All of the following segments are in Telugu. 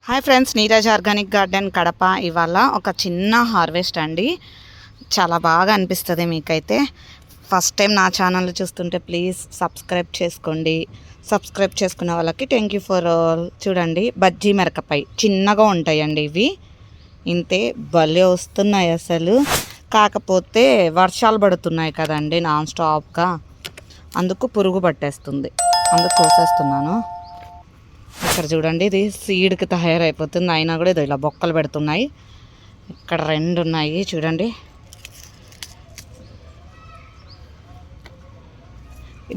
Hi friends, Neeraj organic garden Kadapa. ఇవాళ ఒక చిన్న హార్వెస్ట్ అండి. చాలా బాగా అనిపిస్తుంది మీకైతే. ఫస్ట్ టైం నా ఛానల్ చూస్తుంటే ప్లీజ్ సబ్స్క్రైబ్ చేసుకోండి. సబ్స్క్రైబ్ చేసుకున్న వాళ్ళకి థ్యాంక్ యూ ఫర్ ఆల్. చూడండి, బజ్జీ మిరపకాయ చిన్నగా ఉంటాయండి ఇవి. ఇంతే భలే వస్తున్నాయి అసలు. కాకపోతే వర్షాలు పడుతున్నాయి కదండి నాన్ స్టాప్గా, అందుకు పురుగు పట్టేస్తుంది, అందుకు కోసేస్తున్నాను. ఇక్కడ చూడండి, ఇది సీడ్కి తయారైపోతుంది, అయినా కూడా ఇది ఇలా బొక్కలు పెడుతున్నాయి. ఇక్కడ 2 ఉన్నాయి చూడండి,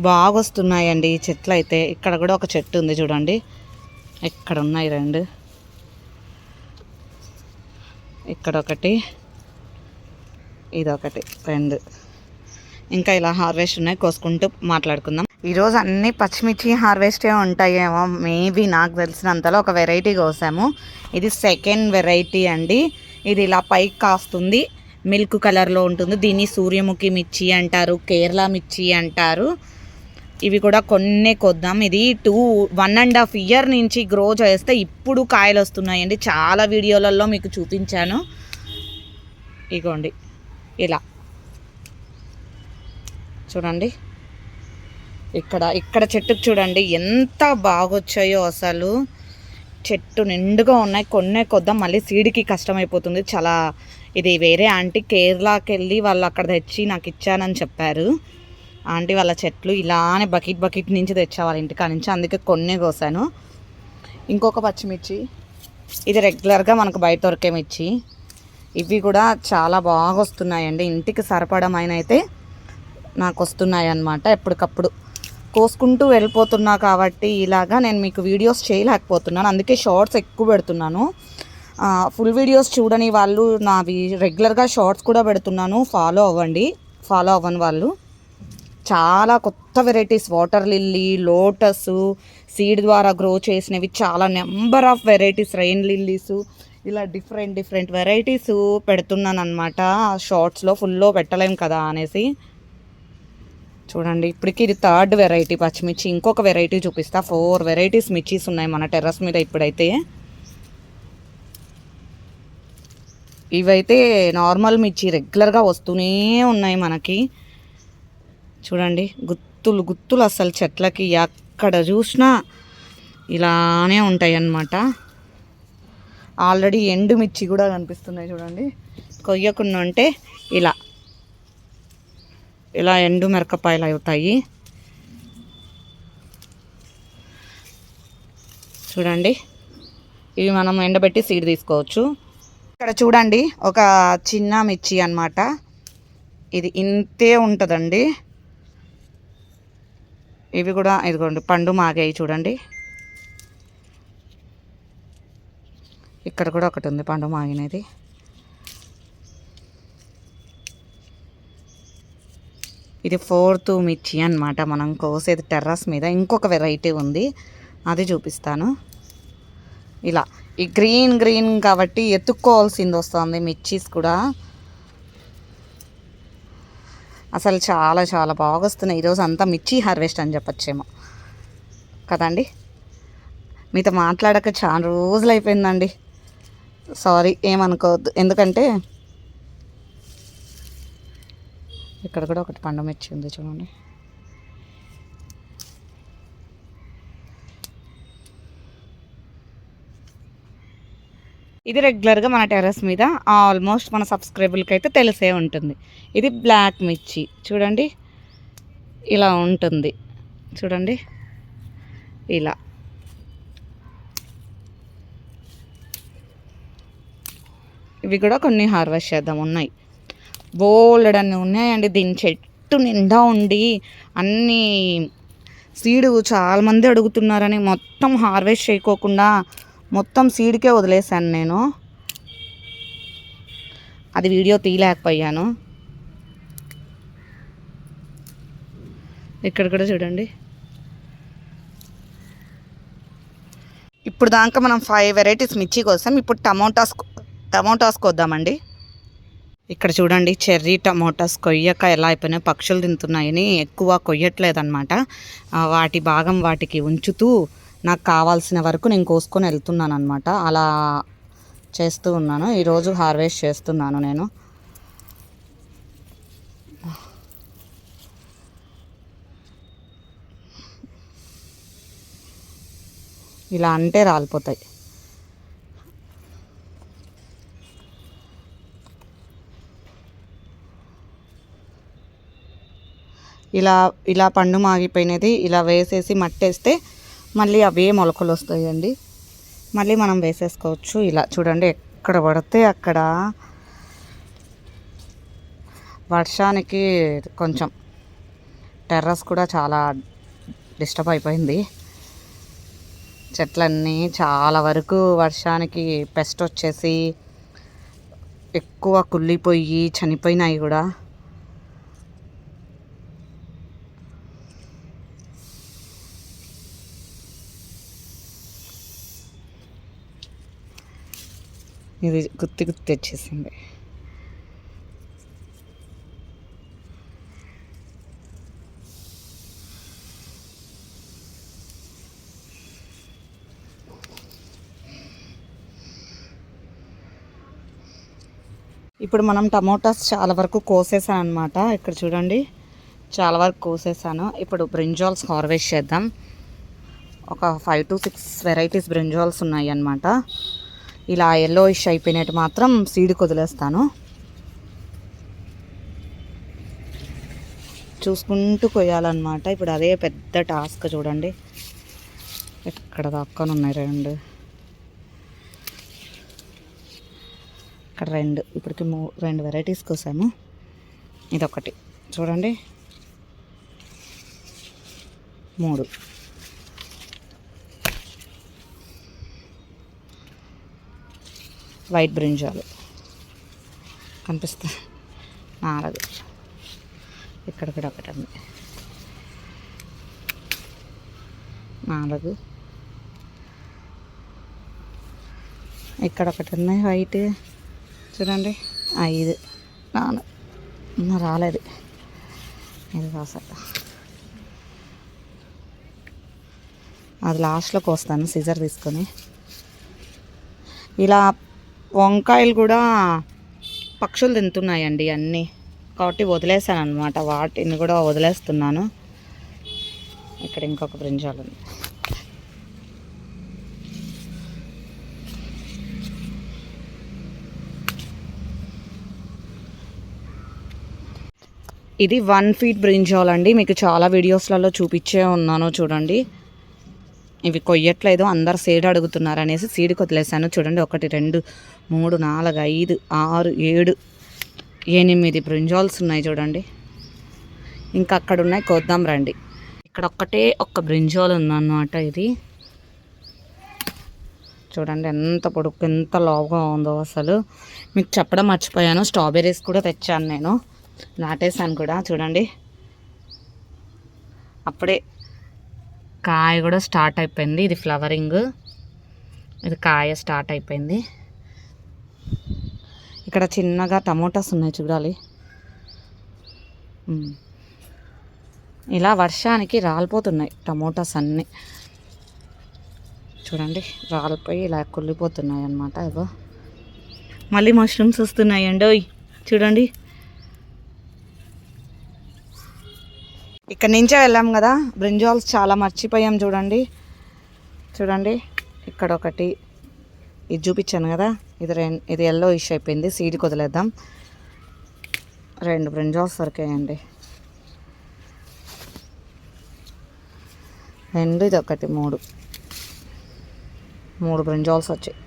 బాగా వస్తున్నాయండి ఈ చెట్లు అయితే. ఇక్కడ కూడా ఒక చెట్టు ఉంది చూడండి, ఇక్కడ ఉన్నాయి 2, ఇక్కడ ఒకటి, ఇదొకటి, 2 ఇంకా ఇలా హార్వెస్ట్ ఉన్నాయి. కోసుకుంటూ మాట్లాడుకుందాం. ఈరోజు అన్ని పచ్చిమిర్చి హార్వెస్టే ఉంటాయేమో మేబీ, నాకు తెలిసినంతలో ఒక వెరైటీ కోసాము. ఇది సెకండ్ వెరైటీ అండి. ఇది ఇలా పైకి కాస్తుంది, మిల్క్ కలర్లో ఉంటుంది. దీన్ని సూర్యముఖి మిర్చి అంటారు, కేరళ మిర్చి అంటారు. ఇవి కూడా కొన్నే కొద్దాం. ఇది 1.5 ఇయర్ నుంచి గ్రో చేస్తే ఇప్పుడు కాయలు వస్తున్నాయండి. చాలా వీడియోలలో మీకు చూపించాను. ఇగోండి ఇలా చూడండి, ఇక్కడ చెట్టుకు చూడండి ఎంత బాగొచ్చాయో అసలు. చెట్టు నిండుగా ఉన్నాయి. కొన్నే కొద్దాం, మళ్ళీ సీడ్కి కష్టమైపోతుంది చాలా. ఇది వేరే ఆంటీ కేరళకి వెళ్ళి వాళ్ళు అక్కడ తెచ్చి నాకు ఇచ్చానని చెప్పారు. ఆంటీ వాళ్ళ చెట్లు ఇలానే బకెట్ నుంచి తెచ్చా వాళ్ళ ఇంటికాడ నుంచి, అందుకే కొన్నే కోసాను. ఇంకొక పచ్చిమిర్చి, ఇది రెగ్యులర్గా మనకు బయట దొరికే మిర్చి. ఇవి కూడా చాలా బాగా వస్తున్నాయండి. ఇంటికి సరిపడమైన అయితే నాకు వస్తున్నాయి అన్నమాట. ఎప్పటికప్పుడు కోసుకుంటూ వెళ్ళిపోతున్నా కాబట్టి ఇలాగా నేను మీకు వీడియోస్ చేయలేకపోతున్నాను, అందుకే షార్ట్స్ ఎక్కువ పెడుతున్నాను. ఫుల్ వీడియోస్ చూడని వాళ్ళు నావి రెగ్యులర్గా షార్ట్స్ కూడా పెడుతున్నాను, ఫాలో అవ్వని వాళ్ళు. చాలా కొత్త varieties, water lily, lotus, seed ద్వారా గ్రో చేసినవి చాలా number of varieties, rain lilies, ఇలా డిఫరెంట్ వెరైటీస్ పెడుతున్నాను అనమాట. షార్ట్స్లో ఫుల్లో పెట్టలేం కదా అనేసి. చూడండి, ఇప్పటికి ఇది 3rd వెరైటీ పచ్చిమిర్చి. ఇంకొక వెరైటీ చూపిస్తా. 4 వెరైటీస్ మిర్చీస్ ఉన్నాయి మన టెర్రస్ మీద ఇప్పుడైతే. ఇవైతే నార్మల్ మిర్చి రెగ్యులర్గా వస్తూనే ఉన్నాయి మనకి. చూడండి, గుత్తులు అసలు చెట్లకి ఎక్కడ చూసినా ఇలానే ఉంటాయి అన్నమాట. ఆల్రెడీ ఎండు మిర్చి కూడా కనిపిస్తున్నాయి చూడండి. కొయ్యకుండా ఉంటే ఇలా ఎండు మిరపకాయలు అవుతాయి చూడండి. ఇవి మనం ఎండబెట్టి సీడ్ తీసుకోవచ్చు. ఇక్కడ చూడండి, ఒక చిన్న మిర్చి అన్నమాట. ఇది ఇంతే ఉంటుందండి. ఇవి కూడా ఇదిగోండి పండు మాగాయి చూడండి. ఇక్కడ కూడా ఒకటి ఉంది పండు మాగినది. ఇది 4th మిర్చి అన్నమాట మనం కోసేది టెర్రస్ మీద. ఇంకొక వెరైటీ ఉంది, అది చూపిస్తాను. ఇలా ఈ గ్రీన్ కాబట్టి ఎత్తుక్కోవాల్సింది వస్తుంది మిర్చీస్ కూడా. అసలు చాలా చాలా బాగా వస్తున్నాయి. ఈరోజు అంతా మిర్చి హార్వెస్ట్ అని చెప్పచ్చేమో కదండి. మీతో మాట్లాడక చాలా రోజులు అయిపోయిందండి, సారీ ఏమనుకోవద్దు. ఎందుకంటే ఇక్కడ కూడా ఒకటి పండు మిర్చి ఉంది చూడండి. ఇది రెగ్యులర్గా మన టెర్రస్ మీద ఆల్మోస్ట్ మన సబ్స్క్రైబర్లకి అయితే తెలిసే ఉంటుంది. ఇది బ్లాక్ మిర్చి చూడండి, ఇలా ఉంటుంది చూడండి. ఇలా ఇవి కూడా కొన్ని హార్వెస్ట్ చేద్దాం. ఉన్నాయి, బోలెడన్ని ఉన్నాయండి. దీని చెట్టు నిండా ఉండి అన్నీ సీడ్ చాలామంది అడుగుతున్నారని మొత్తం హార్వెస్ట్ చేయకోకుండా మొత్తం సీడ్కే వదిలేసాను నేను. అది వీడియో తీయలేకపోయాను. ఇక్కడ కూడా చూడండి. ఇప్పుడు దాకా మనం 5 వెరైటీస్ మిర్చి కోసం. ఇప్పుడు టమోటాస్ కొద్దామండి. ఇక్కడ చూడండి, చెర్రీ టమోటాస్ కొయ్యక ఎలా అయిపోయినాయి, పక్షులు తింటున్నాయని ఎక్కువ కొయ్యట్లేదన్నమాట. వాటి భాగం వాటికి ఉంచుతూ నాకు కావాల్సిన వరకు నేను కోసుకొని వెళ్తున్నాను అనమాట. అలా చేస్తూ ఉన్నాను. ఈరోజు హార్వెస్ట్ చేస్తున్నాను నేను. ఇలా అంటే రాలిపోతాయి. ఇలా ఇలా పండు మాగిపోయినది ఇలా వేసేసి మట్టేస్తే మళ్ళీ అవే మొలకలు వస్తాయండి. మళ్ళీ మనం వేసేసుకోవచ్చు. ఇలా చూడండి, ఎక్కడ పడితే అక్కడ. వర్షానికి కొంచెం టెర్రస్ కూడా చాలా డిస్టర్బ్ అయిపోయింది. చెట్లన్నీ చాలా వరకు వర్షానికి పెస్ట్ వచ్చేసి ఎక్కువ కుళ్ళిపోయి చనిపోయినాయి కూడా. ఇది గుత్తి గుత్తి వచ్చేసింది. ఇప్పుడు మనం టమోటాస్ చాలా వరకు కోసేసాను అనమాట. ఇక్కడ చూడండి, చాలా వరకు కోసేసాను. ఇప్పుడు బ్రింజాల్స్ హార్వెస్ట్ చేద్దాం. ఒక 5 to 6 వెరైటీస్ బ్రింజాల్స్ ఉన్నాయి అన్నమాట. ఇలా ఎల్లోయిష్ అయిపోయినట్టు మాత్రం సీడ్కి వదిలేస్తాను. చూసుకుంటూ కొయ్యాలన్నమాట. ఇప్పుడు అదే పెద్ద టాస్క్. చూడండి ఎక్కడ దాక్కొని ఉన్నాయి 2, ఇక్కడ 2, ఇప్పటికి 2 వెరైటీస్ కోసాము. ఇదొకటి చూడండి, 3. వైట్ బ్రింజాలు కనిపిస్తాయి, 4. ఇక్కడ కూడా ఒకటి ఉంది, 4. ఇక్కడ ఒకటి ఉన్నాయి వైట్, చూడండి 5, 4. రాలేదు ఇది కాసా. అది లాస్ట్లోకి వస్తాను సిజర్ తీసుకొని. ఇలా వంకాయలు కూడా పక్షులు తింటున్నాయండి అన్నీ, కాబట్టి వదిలేసాను అనమాట. వాటిని కూడా వదిలేస్తున్నాను. ఇక్కడ ఇంకొక బ్రింజాలు ఉంది. ఇది 1 feet బ్రింజాల్ అండి. మీకు చాలా వీడియోస్లలో చూపించే ఉన్నాను చూడండి. ఇవి కొయ్యట్లేదు, అందరు సీడ్ అడుగుతున్నారు అనేసి సీడ్కి వదిలేసాను. చూడండి 1, 2, 3, 4, 5, 6, 7, 8 బ్రింజాల్స్ ఉన్నాయి చూడండి. ఇంకా అక్కడ ఉన్నాయి, కోద్దాం రండి. ఇక్కడ ఒక్క బ్రింజాల్ ఉందన్నమాట. ఇది చూడండి ఎంత పొడుగు, ఎంత లావుగా ఉందో. అసలు మీకు చెప్పడం మర్చిపోయాను, స్ట్రాబెర్రీస్ కూడా తెచ్చాను నేను, నాటేసాను కూడా. చూడండి అప్పుడే కాయ కూడా స్టార్ట్ అయిపోయింది. ఇది ఫ్లవరింగ్, ఇది కాయ స్టార్ట్ అయిపోయింది. ఇక్కడ చిన్నగా టమోటాస్ ఉన్నాయి చూడాలి. ఇలా వర్షానికి రాలిపోతున్నాయి టమోటాస్ అన్నీ. చూడండి రాలిపోయి ఇలా కుళ్ళిపోతున్నాయి అన్నమాట. ఇగో మళ్ళీ మష్రూమ్స్ వస్తున్నాయండి. ఓయ్ చూడండి, ఇక్కడ నుంచే వెళ్ళాం కదా, బ్రింజాల్స్ చాలా మర్చిపోయాం. చూడండి చూడండి ఇక్కడ ఒకటి, ఇది చూపించాను కదా, ఇది ఎల్లో ఇష్ అయిపోయింది, సీడ్కి వదిలేద్దాం. 2 బ్రింజాల్స్ దొరికాయండి. 2, ఇది ఒకటి, 3 బ్రింజాల్స్ వచ్చాయి.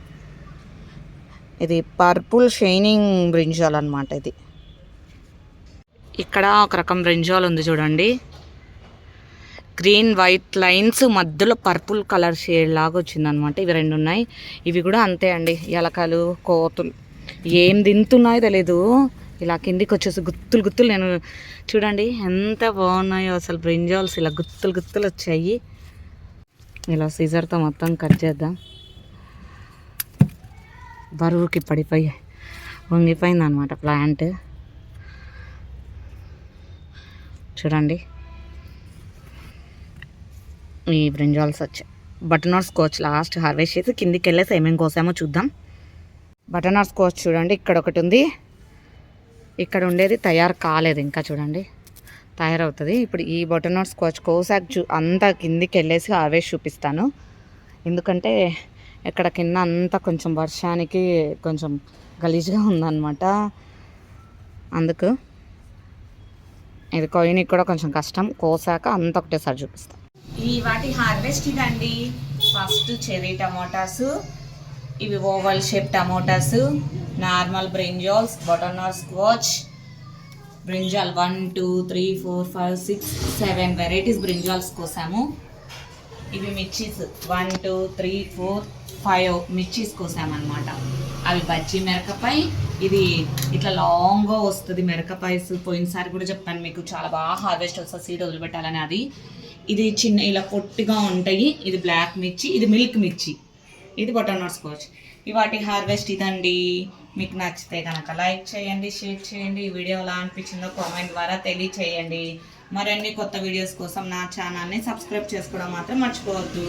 ఇది పర్పుల్ షైనింగ్ బ్రింజాల్ అనమాట. ఇది ఇక్కడ ఒక రకం బ్రింజాల్ ఉంది చూడండి, గ్రీన్ వైట్ లైన్స్ మధ్యలో పర్పుల్ కలర్ షేడ్ లాగా వచ్చిందనమాట. ఇవి 2 ఉన్నాయి. ఇవి కూడా అంతే అండి, ఎలకలు కోతులు ఏం తింటున్నాయో తెలీదు, ఇలా కిందికి వచ్చేసి గుత్తులు గుత్తులు. నేను చూడండి ఎంత బాగున్నాయో అసలు బ్రింజాల్స్, ఇలా గుత్తులు గుత్తులు వచ్చాయి. ఇలా సీజర్తో మొత్తం కట్ చేద్దాం. బరువుకి పడిపోయి వంగిపోయింది అనమాట ప్లాంట్. చూడండి ఈ బ్రింజాల్స్ వచ్చాయి. బటర్నట్ స్కాచ్ లాస్ట్ హార్వెస్ట్ చేసి కిందికి వెళ్ళేసి ఏమేమి కోసామో చూద్దాం. బటర్నట్ స్కాచ్ చూడండి, ఇక్కడ ఒకటి ఉంది, ఇక్కడ ఉండేది తయారు కాలేదు ఇంకా, చూడండి తయారవుతుంది. ఇప్పుడు ఈ బటర్నట్ స్కాచ్ కోసాక అంతా కిందికి వెళ్ళేసి హార్వెస్ట్ చూపిస్తాను. ఎందుకంటే ఇక్కడ కింద అంతా కొంచెం వర్షానికి కొంచెం గలీజ్గా ఉందన్నమాట, అందుకు ఇది కొయ్యనికి కూడా కొంచెం కష్టం. కోసాక అంత ఒకటేసారి చూపిస్తాం. ఈ వాటి హార్వెస్ట్ ఇదండి. ఫస్ట్ చెర్రీ టమోటాస్, ఇవి oval shape tomatoes, normal brinjals, butternut squash, brinjal 1 2 3 4 5 6 7 varieties brinjals కోసాము. ఇవి మిర్చీస్ 1 2 3 4 5 మిర్చీస్ కోసామన్నమాట. అవి బజ్జీ మిరపకాయ, ఇది ఇట్లా లాంగ్గా వస్తుంది మిరపకాయస్. పోయినసారి కూడా చెప్పాను మీకు, చాలా బాగా హార్వెస్ట్ వస్తుంది సీడ్ వదిలిపెట్టాలని. అది ఇది చిన్న ఇలా పొట్టిగా ఉంటాయి. ఇది బ్లాక్ మిర్చి, ఇది మిల్క్ మిర్చి, ఇది బటర్నట్ స్కాచ్. వాటి హార్వెస్ట్ ఇదండి. మీకు నచ్చితే కనుక లైక్ చేయండి, షేర్ చేయండి. ఈ వీడియో ఎలా అనిపించిందో కామెంట్ ద్వారా తెలియచేయండి. మరిన్ని కొత్త వీడియోస్ కోసం నా ఛానల్ని సబ్స్క్రైబ్ చేసుకోవడం మాత్రం మర్చిపోవద్దు.